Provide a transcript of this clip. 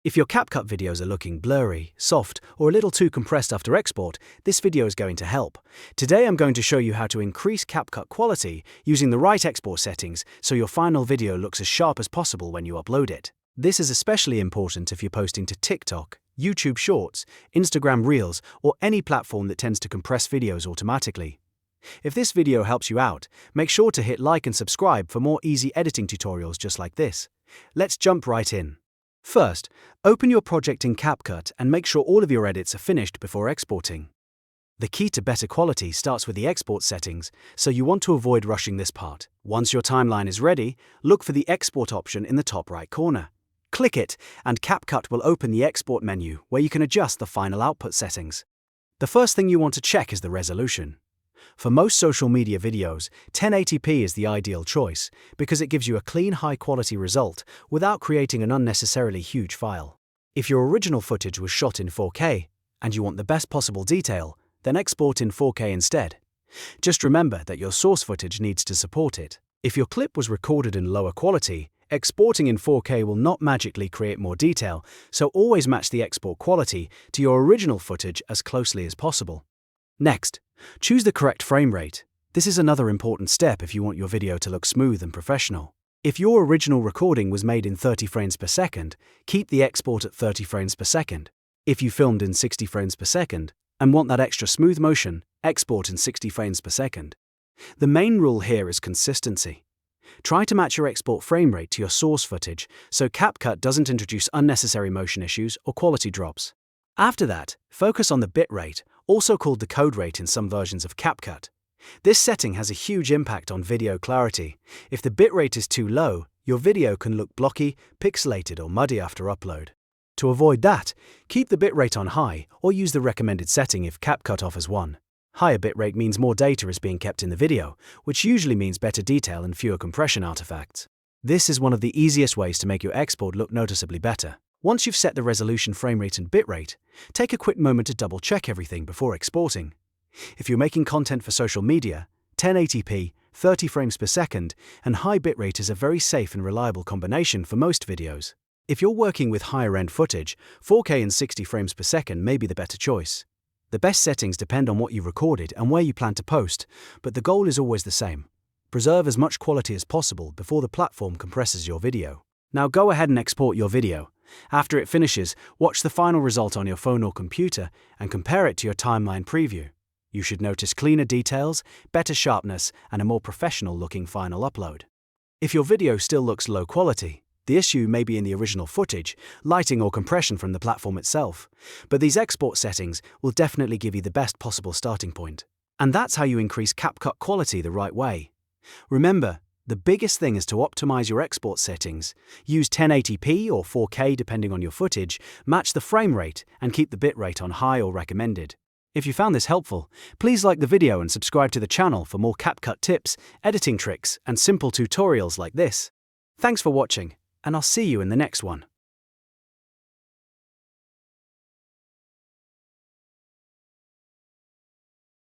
If your CapCut videos are looking blurry, soft, or a little too compressed after export, this video is going to help. Today I'm going to show you how to increase CapCut quality using the right export settings so your final video looks as sharp as possible when you upload it. This is especially important if you're posting to TikTok, YouTube Shorts, Instagram Reels, or any platform that tends to compress videos automatically. If this video helps you out, make sure to hit like and subscribe for more easy editing tutorials just like this. Let's jump right in. First, open your project in CapCut and make sure all of your edits are finished before exporting. The key to better quality starts with the export settings, so you want to avoid rushing this part. Once your timeline is ready, look for the export option in the top right corner. Click it, and CapCut will open the export menu where you can adjust the final output settings. The first thing you want to check is the resolution. For most social media videos, 1080p is the ideal choice because it gives you a clean, high-quality result without creating an unnecessarily huge file. If your original footage was shot in 4K and you want the best possible detail, then export in 4K instead. Just remember that your source footage needs to support it. If your clip was recorded in lower quality, exporting in 4K will not magically create more detail, so always match the export quality to your original footage as closely as possible. Next, choose the correct frame rate. This is another important step if you want your video to look smooth and professional. If your original recording was made in 30 frames per second, keep the export at 30 frames per second. If you filmed in 60 frames per second and want that extra smooth motion, export in 60 frames per second. The main rule here is consistency. Try to match your export frame rate to your source footage so CapCut doesn't introduce unnecessary motion issues or quality drops. After that, focus on the bitrate, also called the code rate in some versions of CapCut. This setting has a huge impact on video clarity. If the bitrate is too low, your video can look blocky, pixelated, or muddy after upload. To avoid that, keep the bitrate on high or use the recommended setting if CapCut offers one. Higher bitrate means more data is being kept in the video, which usually means better detail and fewer compression artifacts. This is one of the easiest ways to make your export look noticeably better. Once you've set the resolution, frame rate, and bitrate, take a quick moment to double-check everything before exporting. If you're making content for social media, 1080p, 30 frames per second, and high bitrate is a very safe and reliable combination for most videos. If you're working with higher-end footage, 4K and 60 frames per second may be the better choice. The best settings depend on what you recorded and where you plan to post, but the goal is always the same. Preserve as much quality as possible before the platform compresses your video. Now go ahead and export your video. After it finishes, watch the final result on your phone or computer and compare it to your timeline preview. You should notice cleaner details, better sharpness, and a more professional-looking final upload. If your video still looks low quality, the issue may be in the original footage, lighting, or compression from the platform itself. But these export settings will definitely give you the best possible starting point. And that's how you increase CapCut quality the right way. Remember, the biggest thing is to optimize your export settings. Use 1080p or 4K depending on your footage, match the frame rate, and keep the bitrate on high or recommended. If you found this helpful, please like the video and subscribe to the channel for more CapCut tips, editing tricks, and simple tutorials like this. Thanks for watching, and I'll see you in the next one.